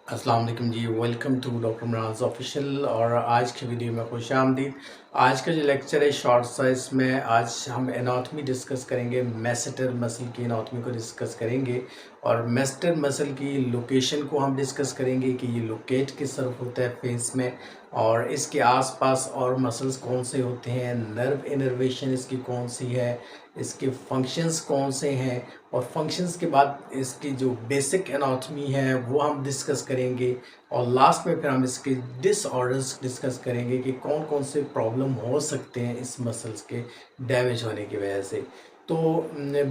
अस्सलाम वालेकुम जी। Welcome to doctor Meraj official. और आज की वीडियो में खुश आमदीद। आज का जो लेक्चर है शॉर्ट सा, इसमें आज हम एनाटॉमी डिस्कस करेंगे। मैसेटर मसल की एनाटॉमी को डिस्कस करेंगे और मैसेटर मसल की लोकेशन को हम डिस्कस करेंगे कि ये लोकेट किस तरफ होता है फेस में, और इसके आसपास और मसल्स कौन से होते हैं, नर्व इनर्वेशन इसकी कौन सी है, इसके फंक्शंस कौन से हैं, और फंक्शंस के बाद इसकी जो बेसिक एनाटॉमी है वो हम डिस्कस करेंगे। और लास्ट में फिर हम इसके डिसऑर्डर्स डिस्कस करेंगे कि कौन कौन से प्रॉब्लम हो सकते हैं इस मसल्स के डैमेज होने की वजह से। तो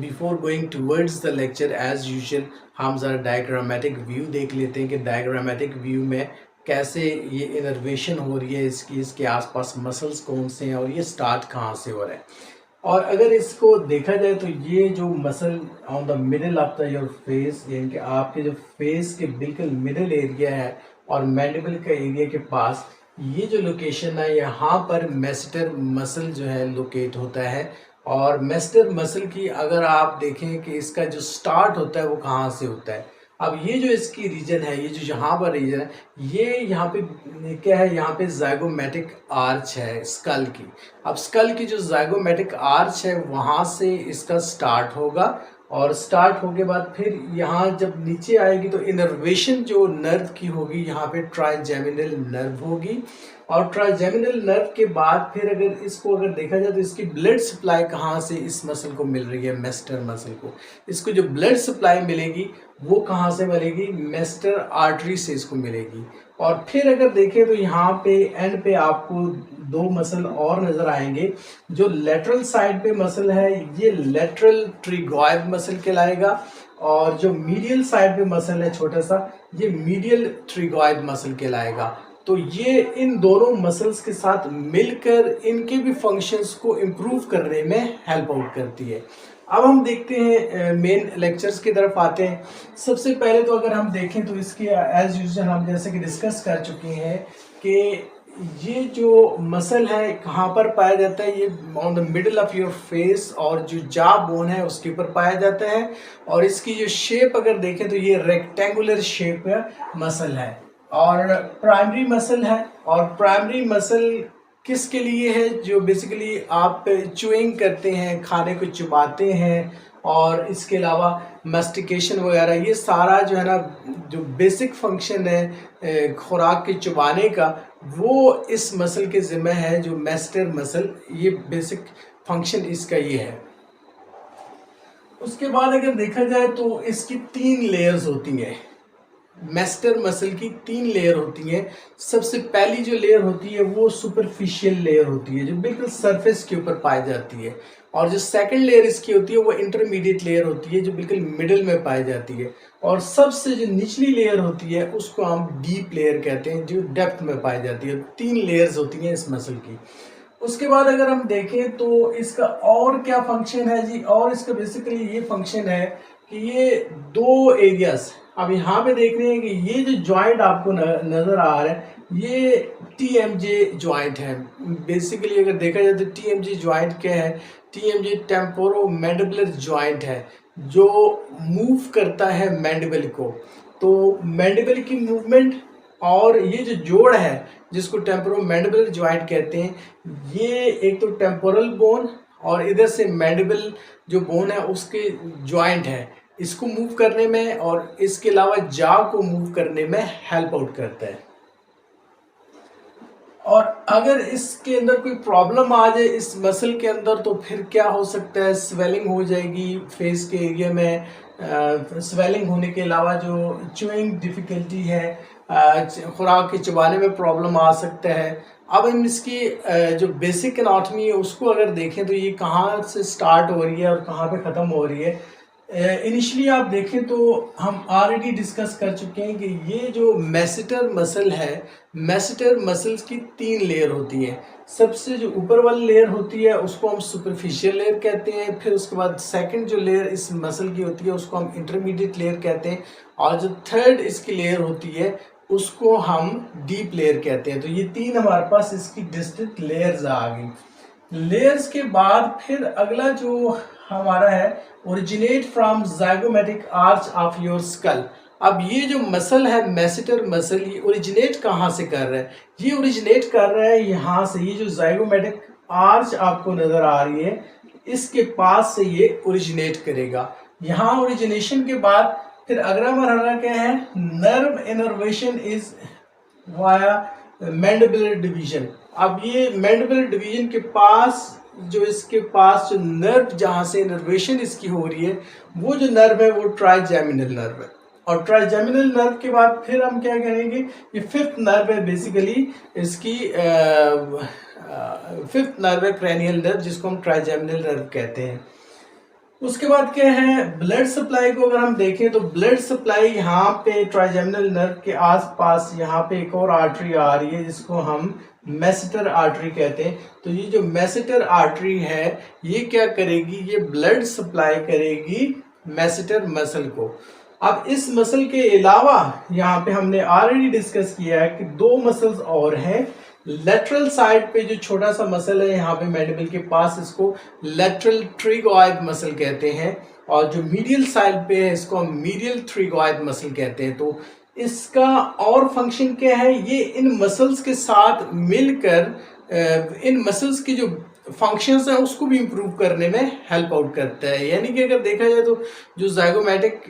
before going towards the lecture as usual हम ज़रा डायग्रामेटिक व्यू देख लेते हैं कि डायग्रामेटिक व्यू में कैसे ये इनर्वेशन हो रही है इसकी, इसके आसपास मसल्स कौन से हैं और ये स्टार्ट कहाँ से हो रहा है। और अगर इसको देखा जाए तो ये जो muscle on the middle of the your face, यानी कि आपके जो फेस के बिल्कुल मिडिल एरिया है और मैंडिबल का एरिया के पास ये जो लोकेशन है, यहाँ पर मैसेटर मसल जो है लोकेट होता है। और मैसेटर मसल की अगर आप देखें कि इसका जो स्टार्ट होता है वो कहाँ से होता है। अब ये जो इसकी रीजन है, ये जो यहाँ पर रीजन है, ये यहाँ पे क्या है, यहाँ पे जाइगोमेटिक आर्च है स्कल की। अब स्कल की जो जाइगोमेटिक आर्च है वहाँ से इसका स्टार्ट होगा, और स्टार्ट होने के बाद फिर यहाँ जब नीचे आएगी तो इनर्वेशन जो नर्व की होगी, यहाँ पे ट्राइजेमिनल नर्व होगी। और ट्राइजेमिनल नर्व के बाद फिर अगर देखा जाए तो इसकी ब्लड सप्लाई कहाँ से इस मसल को मिल रही है, मैसेटर मसल को। इसको जो ब्लड सप्लाई मिलेगी वो कहाँ से मिलेगी, मैसेटर आर्टरी से इसको मिलेगी। और फिर अगर देखें तो यहाँ पे एंड पे आपको दो मसल और नजर आएंगे। जो लेटरल साइड पे मसल है ये लेटरल ट्रिगॉइड मसल कहलाएगा, और जो मीडियल साइड पे मसल है छोटा सा, ये मीडियल ट्रिगॉइड मसल कहलाएगा। तो ये इन दोनों मसल्स के साथ मिलकर इनके भी फंक्शंस को इम्प्रूव करने में हेल्प आउट करती है। अब हम देखते हैं मेन लेक्चर्स की तरफ आते हैं। सबसे पहले तो अगर हम देखें तो इसके एज यूजुअल हम जैसे कि डिस्कस कर चुके हैं कि ये जो मसल है कहाँ पर पाया जाता है, ये on the middle of your face और जो जा बोन है उसके ऊपर पाया जाता है। और इसकी जो शेप अगर देखें तो ये रेक्टेंगुलर शेप मसल है और प्राइमरी मसल है। और प्राइमरी मसल किसके लिए है, जो बेसिकली आप च्यूइंग करते हैं, खाने को चबाते हैं, और इसके अलावा मस्टिकेशन वगैरह, ये सारा जो है ना जो बेसिक फंक्शन है खुराक के चबाने का, वो इस मसल के ज़िम्मे है, जो मैसेटर मसल, ये बेसिक फंक्शन इसका ये है। उसके बाद अगर देखा जाए तो इसकी 3 लेयर्स होती हैं। मैसेटर मसल की 3 लेयर होती हैं। सबसे पहली जो लेयर होती है वो सुपरफिशियल लेयर होती है, जो बिल्कुल सरफेस के ऊपर पाई जाती है। और जो सेकंड लेयर इसकी होती है वो इंटरमीडिएट लेयर होती है, जो बिल्कुल मिडिल में पाई जाती है। और सबसे जो निचली लेयर होती है उसको हम डीप लेयर कहते हैं, जो डेप्थ में पाई जाती है। 3 लेयर्स होती हैं इस मसल की। उसके बाद अगर हम देखें तो इसका और क्या फंक्शन है जी, और इसका बेसिकली ये फंक्शन है कि ये 2 एरियाज, अब यहाँ पे देख रहे हैं कि ये जो जॉइंट आपको नजर आ रहा है ये टीएमजे जॉइंट है। बेसिकली अगर देखा जाए तो टीएमजे जॉइंट क्या है, टीएमजे टेम्पोरो मैंडिबुलर जॉइंट है, जो मूव करता है मैंडिबल को। तो मैंडिबल की मूवमेंट और ये जो जोड़ है जिसको टेम्पोरो मैंडिबुलर जॉइंट कहते हैं, ये एक तो टेम्पोरल बोन और इधर से मैंडिबल जो बोन है उसके जॉइंट है, इसको मूव करने में और इसके अलावा जा को मूव करने में हेल्प आउट करता है। और अगर इसके अंदर कोई प्रॉब्लम आ जाए इस मसल के अंदर तो फिर क्या हो सकता है, स्वेलिंग हो जाएगी फेस के एरिया में। स्वेलिंग होने के अलावा जो च्यूइंग डिफिकल्टी है, खुराक के चबाने में प्रॉब्लम आ सकता है। अब हम इसकी जो बेसिक एनाटॉमी है उसको अगर देखें तो ये कहाँ से स्टार्ट हो रही है और कहाँ पे ख़त्म हो रही है। इनिशियली आप देखें तो हम ऑलरेडी डिस्कस कर चुके हैं कि ये जो मैसेटर मसल है, मैसेटर मसल्स की 3 लेयर होती हैं। सबसे जो ऊपर वाली लेयर होती है उसको हम सुपरफिशियल लेयर कहते हैं। फिर उसके बाद सेकंड जो लेयर इस मसल की होती है उसको हम इंटरमीडिएट लेयर कहते हैं। और जो थर्ड इसकी लेयर होती है उसको हम डीप लेयर कहते हैं। तो ये 3 हमारे पास इसकी डिस्टिंक्ट लेयर्स आ गई। लेयर्स के बाद फिर अगला जो हमारा है, originate from zygomatic arch of your skull. अब ये जो मसल है मैसेटर मसल, ये ओरिजिनेट कहाँ से कर रहा है? ये ओरिजिनेट कर रहा है यहाँ से। ये जो जाइगोमेटिक आर्च आपको नजर आ रही है, इसके पास से ये ओरिजिनेट करेगा। यहाँ ओरिजिनेशन के बाद फिर अगला मरहला क्या है? Nerve innervation is via mandibular division. अब ये मैंडिबुलर डिवीजन के पास जो इसके पास जो नर्व जहाँ से इनर्वेशन इसकी हो रही है, वो जो नर्व है वो ट्राइजेमिनल नर्व है। और ट्राइजेमिनल नर्व के बाद फिर हम क्या करेंगे? ये फिफ्थ नर्व है बेसिकली इसकी, फिफ्थ नर्व है क्रेनियल नर्व, जिसको हम ट्राइजेमिनल नर्व कहते हैं। उसके बाद क्या है? ब्लड सप्लाई को अगर हम देखें तो ब्लड सप्लाई यहाँ पे ट्राइजेमिनल नर्व के आसपास यहाँ पे एक और आर्टरी आ रही है, जिसको हम मैसेटर आर्टरी कहते हैं। तो ये जो मैसेटर आर्टरी है, ये क्या करेगी? ये ब्लड सप्लाई करेगी मैसेटर मसल को। अब इस मसल के अलावा यहाँ पे हमने ऑलरेडी डिस्कस किया है कि दो मसल्स और हैं। लेटरल साइड पे जो छोटा सा मसल है यहाँ पे मैंडिबल के पास, इसको लेटरल ट्रिगोइड मसल कहते हैं, और जो मीडियल साइड पे है इसको हम मीडियल ट्रिगोइड मसल कहते हैं। तो इसका और फंक्शन क्या है? ये इन मसल्स के साथ मिलकर इन मसल्स की जो फंक्शंस हैं उसको भी इम्प्रूव करने में हेल्प आउट करता है। यानी कि अगर देखा जाए तो जो जाइगोमेटिक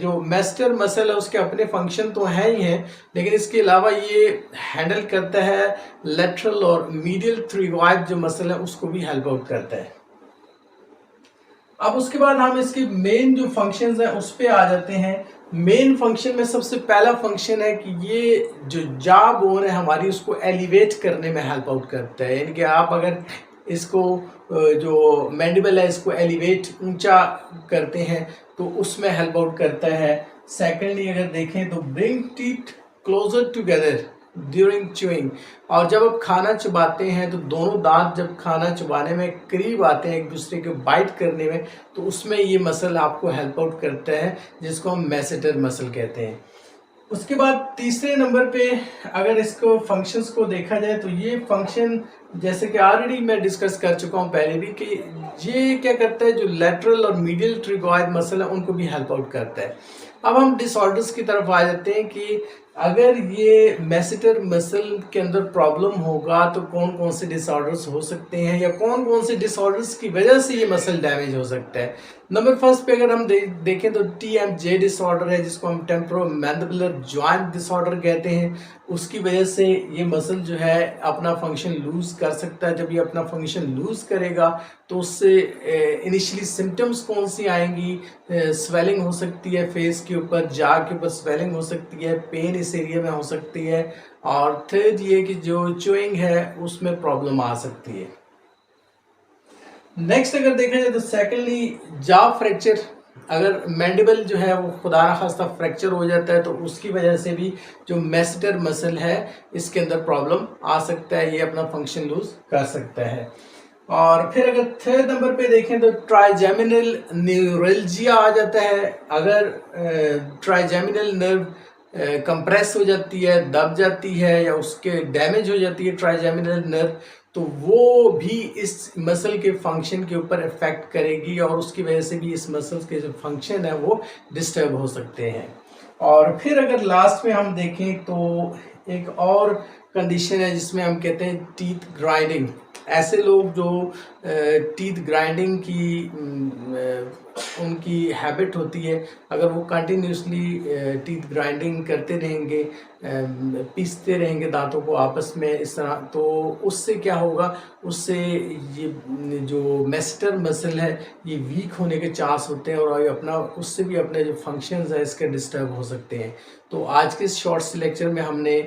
जो मैस्टर मसल है उसके अपने फंक्शन तो हैं ही हैं, लेकिन इसके अलावा ये हैंडल करता है लेटरल और मीडियल ट्रिगोइड जो मसल है उसको भी हेल्प आउट करता है। अब उसके बाद हम इसके मेन जो फंक्शंस हैं उस पे आ जाते हैं। मेन फंक्शन में सबसे पहला फंक्शन है कि ये जो जा बोन है हमारी, उसको एलिवेट करने में हेल्प आउट करता है। यानी कि आप अगर इसको जो मैंडिबल है इसको एलिवेट ऊंचा करते हैं तो उसमें हेल्प आउट करता है। सेकेंडली अगर देखें तो bring teeth closer together during chewing, और जब आप खाना चबाते हैं तो दोनों दांत जब खाना चबाने में करीब आते हैं एक दूसरे के बाइट करने में, तो उसमें ये मसल आपको हेल्प आउट करता है, जिसको हम मैसेटर मसल कहते हैं। उसके बाद तीसरे नंबर पे अगर इसको फंक्शंस को देखा जाए तो ये फंक्शन जैसे कि ऑलरेडी मैं डिस्कस कर चुका हूँ पहले भी, कि ये क्या करता है? जो लेटरल और मीडियल ट्रिगोइड मसल है उनको भी हेल्प आउट करता है। अब हम डिसऑर्डर्स की तरफ आ जाते हैं कि अगर ये मैसेटर मसल के अंदर प्रॉब्लम होगा तो कौन कौन से डिसऑर्डर्स हो सकते हैं, या कौन कौन से डिसऑर्डर्स की वजह से ये मसल डैमेज हो सकता है। नंबर फर्स्ट पे अगर हम देखें तो TMJ डिसऑर्डर है, जिसको हम टेम्पोरोमैंडिबुलर जॉइंट डिसऑर्डर कहते हैं। उसकी वजह से ये मसल जो है अपना फंक्शन लूज कर सकता है। जब ये अपना फंक्शन लूज करेगा तो उससे इनिशियली सिम्टम्स कौन सी आएंगी? स्वेलिंग हो सकती है फेस के ऊपर, जा के ऊपर स्वेलिंग हो सकती है, पेन इस एरिया में हो सकती है, और थर्ड ये कि जो च्यूइंग है उसमें प्रॉब्लम आ सकती है। नेक्स्ट अगर देखा जाए तो सेकेंडली जा फ्रैक्चर, अगर मैंडिबल जो है वो खुदा न खास्ता फ्रैक्चर हो जाता है तो उसकी वजह से भी जो मैसेटर मसल है इसके अंदर प्रॉब्लम आ सकता है, ये अपना फंक्शन लूज कर सकता है। और फिर अगर थर्ड नंबर पे देखें तो ट्राइजेमिनल न्यूरल्जिया आ जाता है। अगर ट्राइजेमिनल नर्व कंप्रेस हो जाती है, दब जाती है, या उसके डैमेज हो जाती है ट्राइजेमिनल नर्व, तो वो भी इस मसल के फंक्शन के ऊपर इफेक्ट करेगी, और उसकी वजह से भी इस मसल के जो फंक्शन है वो डिस्टर्ब हो सकते हैं। और फिर अगर लास्ट में हम देखें तो एक और कंडीशन है जिसमें हम कहते हैं टीथ ग्राइंडिंग। ऐसे लोग जो टीथ ग्राइंडिंग की उनकी हैबिट होती है, अगर वो कंटिन्यूसली टीथ ग्राइंडिंग करते रहेंगे, पीसते रहेंगे दांतों को आपस में इस तरह, तो उससे क्या होगा? उससे ये जो मैसेटर मसल है ये वीक होने के चांस होते हैं, और अपना उससे भी अपने जो फंक्शंस है इसके डिस्टर्ब हो सकते हैं। तो आज के इस शॉर्ट लेक्चर में हमने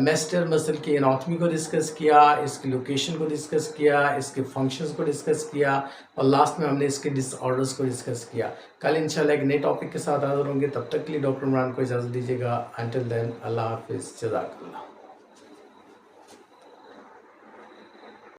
मैसेटर मसल की एनाटॉमी को डिस्कस किया, इसकी लोकेशन को डिस्कस किया, इसके फंक्शंस को डिस्कस किया, और लास्ट में हमने इसके डिसऑर्डर्स को डिस्कस किया। कल इंशाल्लाह एक नए टॉपिक के साथ हाजिर होंगे, तब तक के लिए डॉक्टर इमरान को इजाज़त दीजिएगा। अंटिल देन अल्लाह हाफिज़, जज़ाकल्लाह।